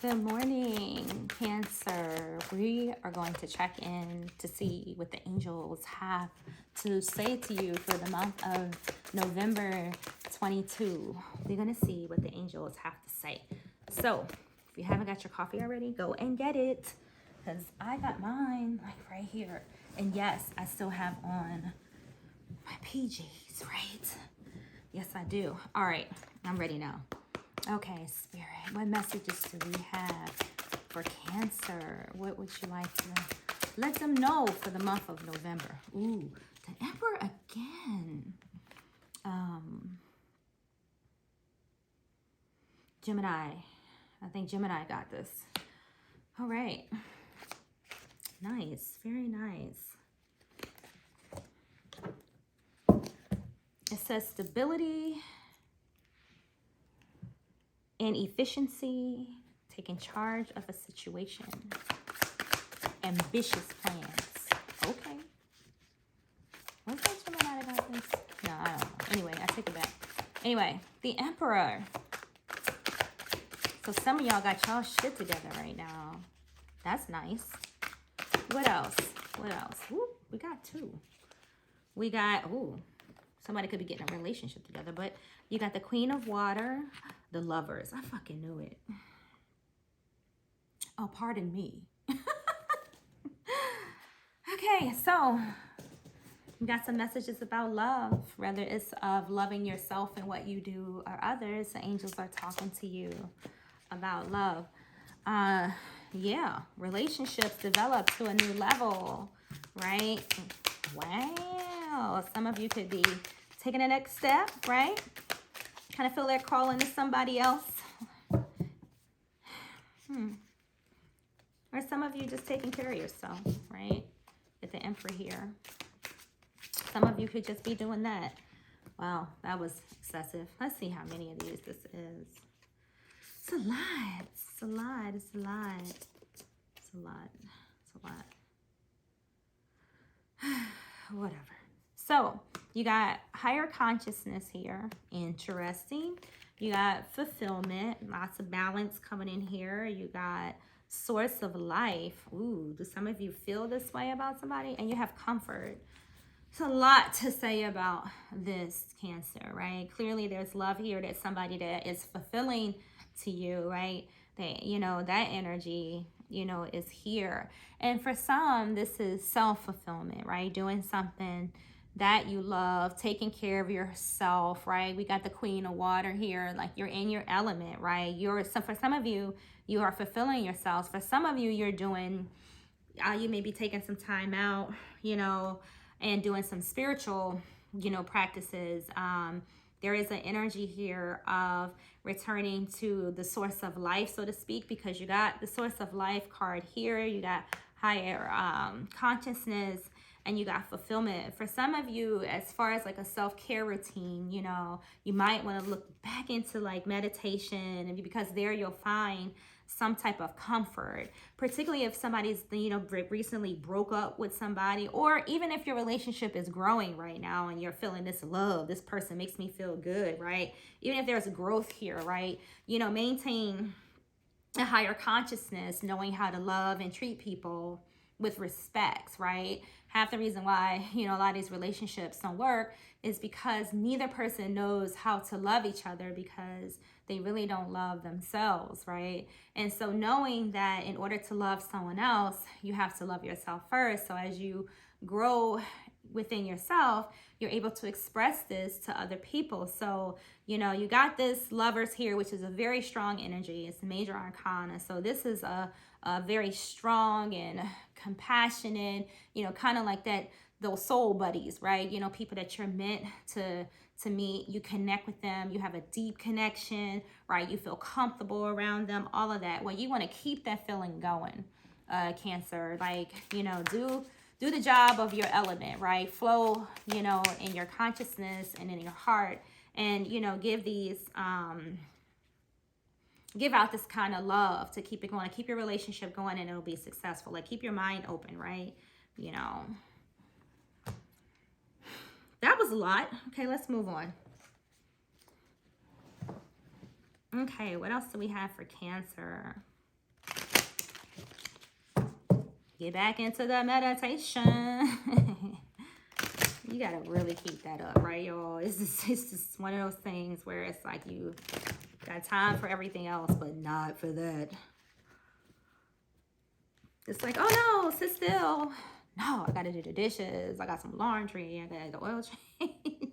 Good morning, Cancer. We are going to check in to see what the angels have to say to you for the month of November 22. We're going to see what the angels have to say. So, if you haven't got your coffee already, go and get it, because I got mine like right here. And yes, I still have on my PJs, right? Yes, I do. All right, I'm ready now. Okay, Spirit, what messages do we have for Cancer? What would you like to let them know for the month of November? Ooh, the Emperor again. Gemini. I think Gemini got this. All right. Nice. Very nice. It says stability and efficiency, taking charge of a situation, ambitious plans. Okay. Was that Gemini that got this? No, I don't know. Anyway, I take it back. Anyway, the Emperor. So some of y'all got y'all shit together right now. That's nice. What else? What else? Ooh, we got two. We got, ooh, somebody could be getting a relationship together, but you got the Queen of Water, the Lovers. I fucking knew it. Oh, pardon me. Okay, so we got some messages about love, whether it's of loving yourself and what you do or others. The angels are talking to you about love. Yeah, relationships develop to a new level, right? Wow, some of you could be taking the next step, right? Kind of feel they're calling to somebody else. Or some of you just taking care of yourself, right? With the Emperor here. Some of you could just be doing that. Wow, that was excessive. Let's see how many of these this is. It's a lot. It's a lot. It's a lot. It's a lot. It's a lot. Whatever. So, you got higher consciousness here. Interesting. You got fulfillment. Lots of balance coming in here. You got source of life. Ooh, do some of you feel this way about somebody? And you have comfort. It's a lot to say about this, Cancer, right? Clearly, there's love here. That's somebody that is fulfilling to you, right? That, you know, that energy, you know, is here. And for some, this is self-fulfillment, right? Doing something that you love, taking care of yourself, right? We got the Queen of Water here, like you're in your element, right? For some of you, you are fulfilling yourselves. For some of you, you're doing, you may be taking some time out, you know, and doing some spiritual, you know, practices. There is an energy here of returning to the source of life, so to speak, because you got the source of life card here. You got higher consciousness, and you got fulfillment. For some of you, as far as like a self-care routine, you know, you might want to look back into like meditation, and because there you'll find some type of comfort, particularly if somebody's, you know, recently broke up with somebody, or even if your relationship is growing right now and you're feeling this love, this person makes me feel good, right? Even if there's growth here, right? You know, maintain a higher consciousness, knowing how to love and treat people with respect, right? Half the reason why, you know, a lot of these relationships don't work is because neither person knows how to love each other, because they really don't love themselves, right? And so knowing that in order to love someone else, you have to love yourself first. So as you grow within yourself, you're able to express this to other people. So, you know, you got this Lovers here, which is a very strong energy. It's a major arcana. So this is a very strong and compassionate, you know, kind of like that, those soul buddies, right? You know, people that you're meant to meet. You connect with them. You have a deep connection, right? You feel comfortable around them, all of that. Well, you want to keep that feeling going, Cancer. Like, you know, do the job of your element, right? Flow, you know, in your consciousness and in your heart, and, you know, give out this kind of love to keep it going, keep your relationship going, and it'll be successful. Like, keep your mind open, right? You know, that was a lot. Okay, let's move on. Okay, what else do we have for Cancer? Get back into the meditation. You gotta really keep that up, right, y'all? It's just one of those things where it's like you got time for everything else, but not for that. It's like, oh no, sit still. No, I gotta do the dishes. I got some laundry. I gotta go oil change.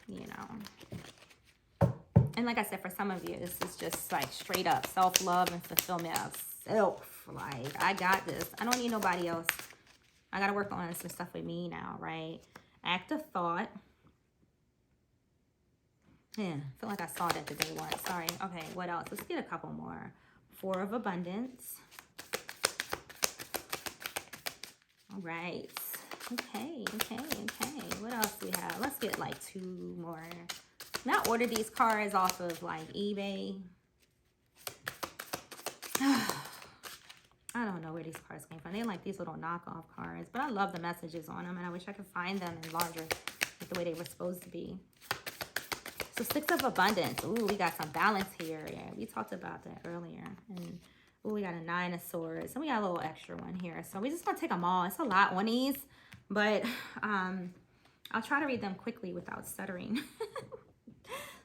You know. And like I said, for some of you, this is just like straight up self-love and fulfillment of self. Like, I got this. I don't need nobody else. I got to work on some stuff with me now, right? Act of thought. Yeah, I feel like I saw that today once. Sorry. Okay, what else? Let's get a couple more. Four of Abundance. All right. Okay. What else do we have? Let's get like two more. Now order these cards off of like eBay. I don't know where these cards came from. They're like these little knockoff cards, but I love the messages on them, and I wish I could find them in larger, like the way they were supposed to be. So Six of Abundance. Ooh, we got some balance here. Yeah, we talked about that earlier. And ooh, we got a Nine of Swords, and we got a little extra one here. So we just want to take them all. It's a lot on these, but I'll try to read them quickly without stuttering.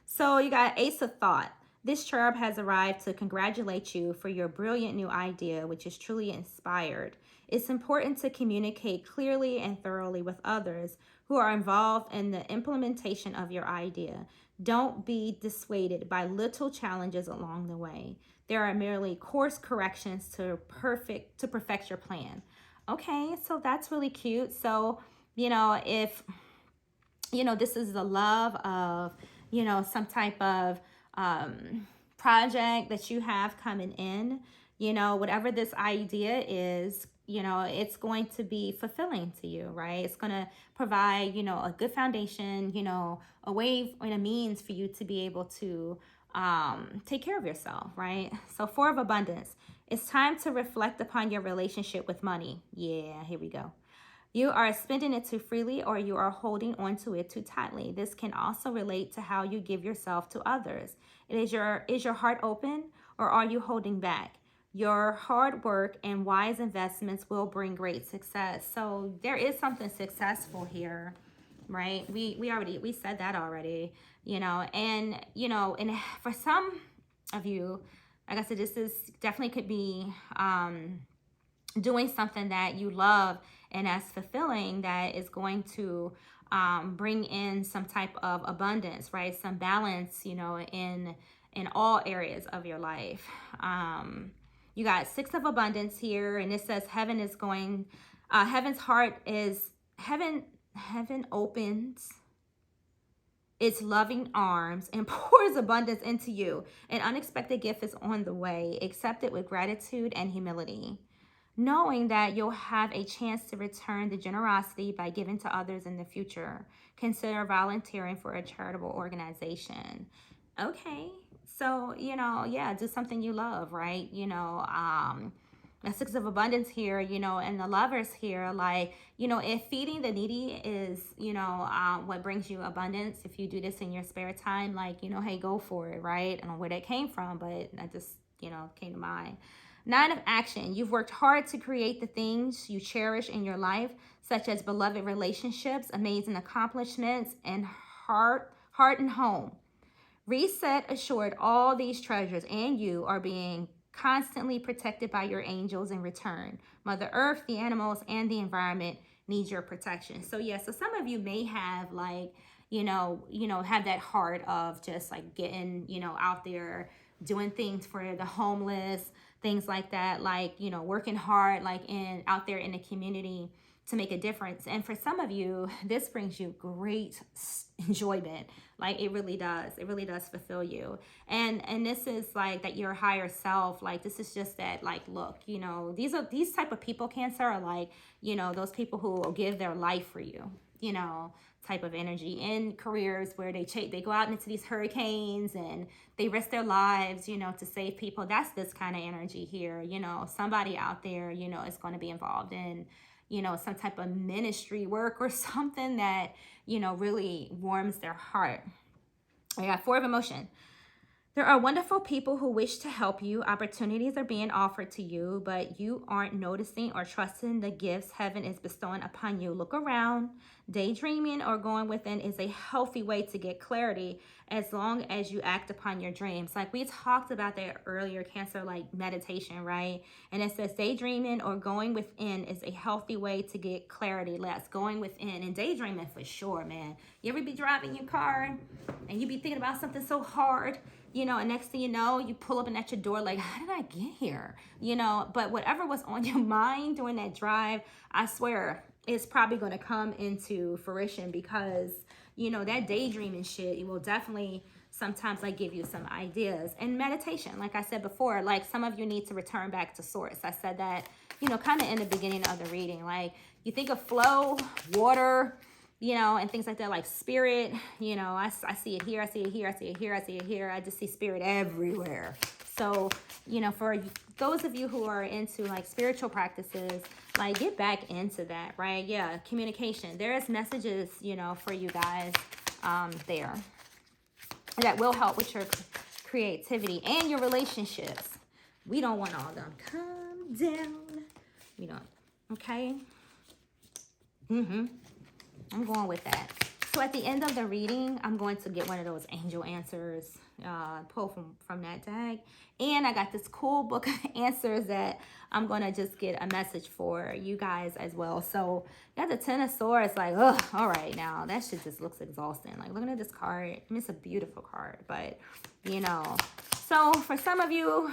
So you got Ace of Thought. This cherub has arrived to congratulate you for your brilliant new idea, which is truly inspired. It's important to communicate clearly and thoroughly with others who are involved in the implementation of your idea. Don't be dissuaded by little challenges along the way. There are merely course corrections to perfect your plan. Okay, so that's really cute. So, you know, if, you know, this is the love of, you know, some type of project that you have coming in, you know, whatever this idea is, you know, it's going to be fulfilling to you, right? It's going to provide, you know, a good foundation, you know, a way and a means for you to be able to take care of yourself, right? So Four of Abundance. It's time to reflect upon your relationship with money. Yeah, here we go. You are spending it too freely, or you are holding on to it too tightly. This can also relate to how you give yourself to others. Is your heart open, or are you holding back? Your hard work and wise investments will bring great success. So there is something successful here, right? We said that already, you know, and for some of you, like I said, this is definitely could be doing something that you love and as fulfilling, that is going to bring in some type of abundance, right? Some balance, you know, in all areas of your life. You got Six of Abundance here, and it says heaven opens its loving arms and pours abundance into you. An unexpected gift is on the way. Accept it with gratitude and humility, knowing that you'll have a chance to return the generosity by giving to others in the future. Consider volunteering for a charitable organization. Okay, so, you know, yeah, do something you love, right? You know, the Six of Abundance here, you know, and the Lovers here, like, you know, if feeding the needy is, you know, what brings you abundance, if you do this in your spare time, like, you know, hey, go for it, right? I don't know where that came from, but that just, you know, came to mind. Nine of Action. You've worked hard to create the things you cherish in your life, such as beloved relationships, amazing accomplishments, and heart and home. Reset assured all these treasures and you are being constantly protected by your angels in return. Mother Earth, the animals, and the environment need your protection. So yeah, so some of you may have like, you know, have that heart of just like getting, you know, out there doing things for the homeless, things like that, like, you know, working hard, like out there in the community to make a difference. And for some of you, this brings you great enjoyment. Like it really does fulfill you. And this is like that your higher self, like this is just that, like, look, you know, these type of people, Cancer, are like, you know, those people who will give their life for you, you know, type of energy in careers where they go out into these hurricanes and they risk their lives, you know, to save people. That's this kind of energy here. You know, somebody out there, you know, is going to be involved in, you know, some type of ministry work or something that, you know, really warms their heart. I got Four of Emotion. There are wonderful people who wish to help you. Opportunities are being offered to you, but you aren't noticing or trusting the gifts heaven is bestowing upon you. Look around. Daydreaming or going within is a healthy way to get clarity as long as you act upon your dreams. Like we talked about that earlier, Cancer, like meditation, right? And it says daydreaming or going within is a healthy way to get clarity. Let's going within and daydreaming for sure, man. You ever be driving your car and you be thinking about something so hard, you know, and next thing you know, you pull up and at your door like, how did I get here? You know, but whatever was on your mind during that drive, I swear, it's probably going to come into fruition because, you know, that daydreaming shit, it will definitely sometimes like give you some ideas. And meditation, like I said before, like some of you need to return back to source. I said that, you know, kind of in the beginning of the reading, like you think of flow, water, you know, and things like that, like spirit, you know, I see it here, I see it here, I see it here, I see it here. I just see spirit everywhere. So, you know, for those of you who are into like spiritual practices, like get back into that, right? Yeah, communication. There's messages, you know, for you guys there that will help with your creativity and your relationships. We don't want all them. Calm down. We don't. Okay. I'm going with that. So at the end of the reading, I'm going to get one of those angel answers, pull from that deck. And I got this cool book of answers that I'm going to just get a message for you guys as well. So you got the Ten of Swords, like, ugh, all right, now that shit just looks exhausting. Like looking at this card, I mean, it's a beautiful card, but you know. So for some of you,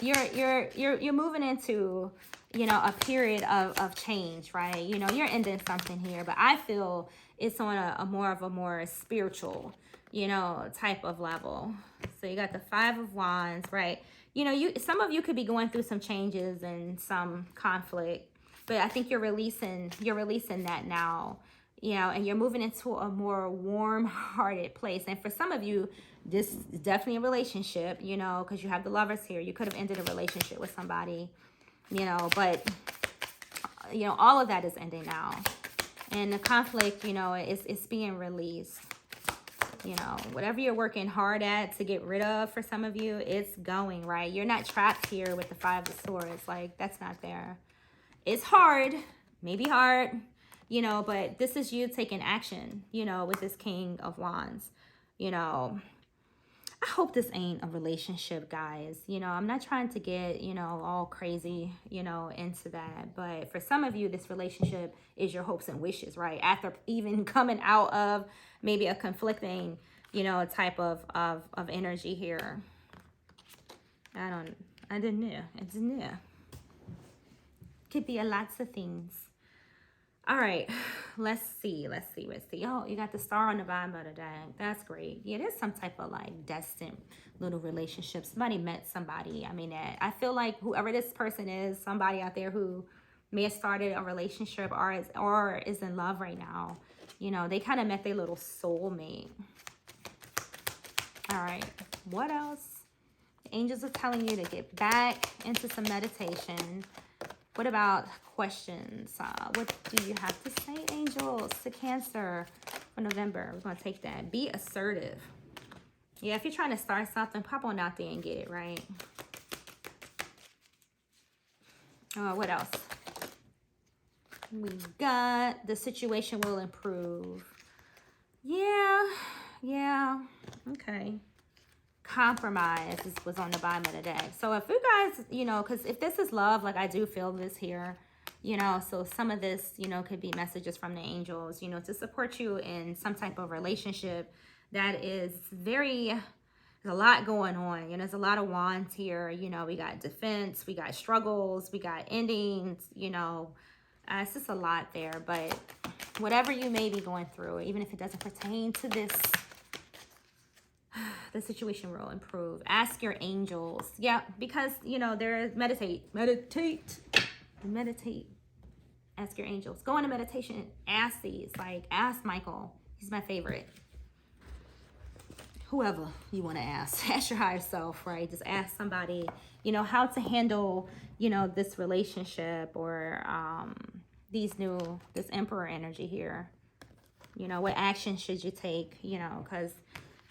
you're moving into, you know, a period of change, right? You know, you're ending something here, but I feel it's on a more spiritual, you know, type of level. So you got the Five of Wands, right? You know, some of you could be going through some changes and some conflict, but I think you're releasing that now, you know, and you're moving into a more warm-hearted place. And for some of you, this is definitely a relationship, you know, because you have the Lovers here. You could have ended a relationship with somebody, you know, but, you know, all of that is ending now. And the conflict, you know, it's being released. You know, whatever you're working hard at to get rid of for some of you, it's going, right? You're not trapped here with the Five of Swords. Like, that's not there. It's hard, maybe hard, you know, but this is you taking action, you know, with this King of Wands, you know. I hope this ain't a relationship, guys. You know, I'm not trying to get, you know, all crazy, you know, into that. But for some of you, this relationship is your hopes and wishes, right? After even coming out of maybe a conflicting, you know, type of energy here. I didn't know. I didn't know. Could be a lots of things. All right, let's see. Oh, you got the Star on the bottom of the deck. That's great. Yeah, there's some type of like destined little relationship. Somebody met somebody. I mean, I feel like whoever this person is, somebody out there who may have started a relationship or is in love right now. You know, they kind of met their little soulmate. All right, what else? The angels are telling you to get back into some meditation. What about questions? What do you have to say, angels, to Cancer for November? We're going to take that. Be assertive. Yeah, if you're trying to start something, pop on out there and get it, right? What else? We got the situation will improve. Yeah. Okay. Compromise was on the bottom of the deck. So if you guys, you know, because if this is love, like I do feel this here, you know, so some of this, you know, could be messages from the angels, you know, to support you in some type of relationship that is there's a lot going on. You know, there's a lot of wands here. You know, we got defense, we got struggles, we got endings, you know, it's just a lot there. But whatever you may be going through, even if it doesn't pertain to this, the situation will improve. Ask your angels. Yeah, because, you know, meditate. Ask your angels. Go into meditation. Ask these. Like, ask Michael. He's my favorite. Whoever you want to ask. Ask your higher self, right? Just ask somebody, you know, how to handle, you know, this relationship or this Emperor energy here. You know, what action should you take? You know, because,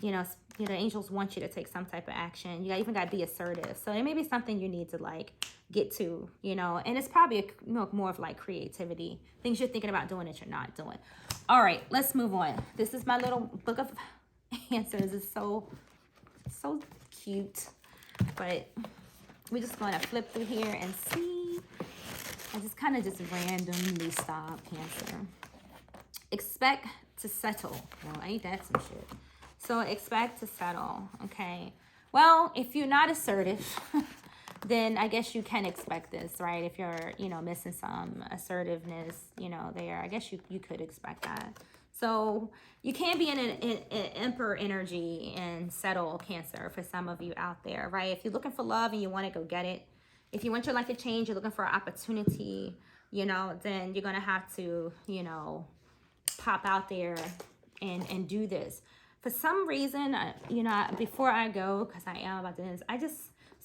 you know, the angels want you to take some type of action. You even got to be assertive. So it may be something you need to like get to, you know, and it's probably more of like creativity, things you're thinking about doing that you're not doing. All right, let's move on. This is my little book of answers. It's so cute, but we're just going to flip through here and see. I just kind of just randomly stop. Cancer. Expect to settle. Well, ain't that some shit? So expect to settle, okay? Well, if you're not assertive, then I guess you can expect this, right? If you're, you know, missing some assertiveness, you know, there, I guess you could expect that. So you can be in an emperor energy and settle, Cancer, for some of you out there, right? If you're looking for love and you want to go get it, if you want your life to change, you're looking for an opportunity, you know, then you're going to have to, you know, pop out there and do this. For some reason, you know, before I go, because I am about this,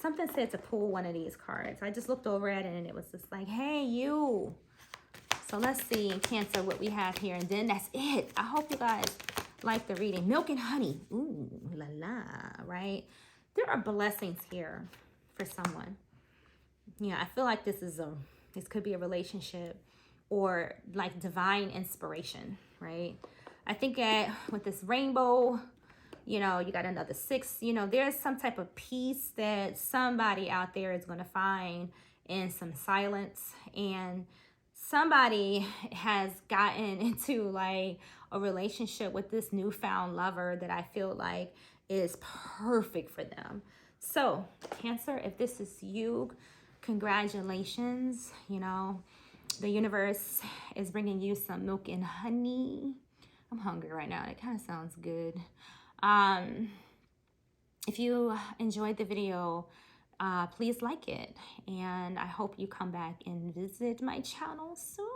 something said to pull one of these cards. I just looked over at it and it was just like, hey, you. So let's see in Cancer what we have here. And then that's it. I hope you guys like the reading. Milk and honey. Ooh, la la, right? There are blessings here for someone. Yeah, I feel like this could be a relationship or like divine inspiration, right? I think that with this rainbow, you know, you got another 6, you know, there's some type of peace that somebody out there is going to find in some silence, and somebody has gotten into like a relationship with this newfound lover that I feel like is perfect for them. So Cancer, if this is you, congratulations. You know, the universe is bringing you some milk and honey. I'm hungry right now. It kind of sounds good. If you enjoyed the video, please like it. And I hope you come back and visit my channel soon.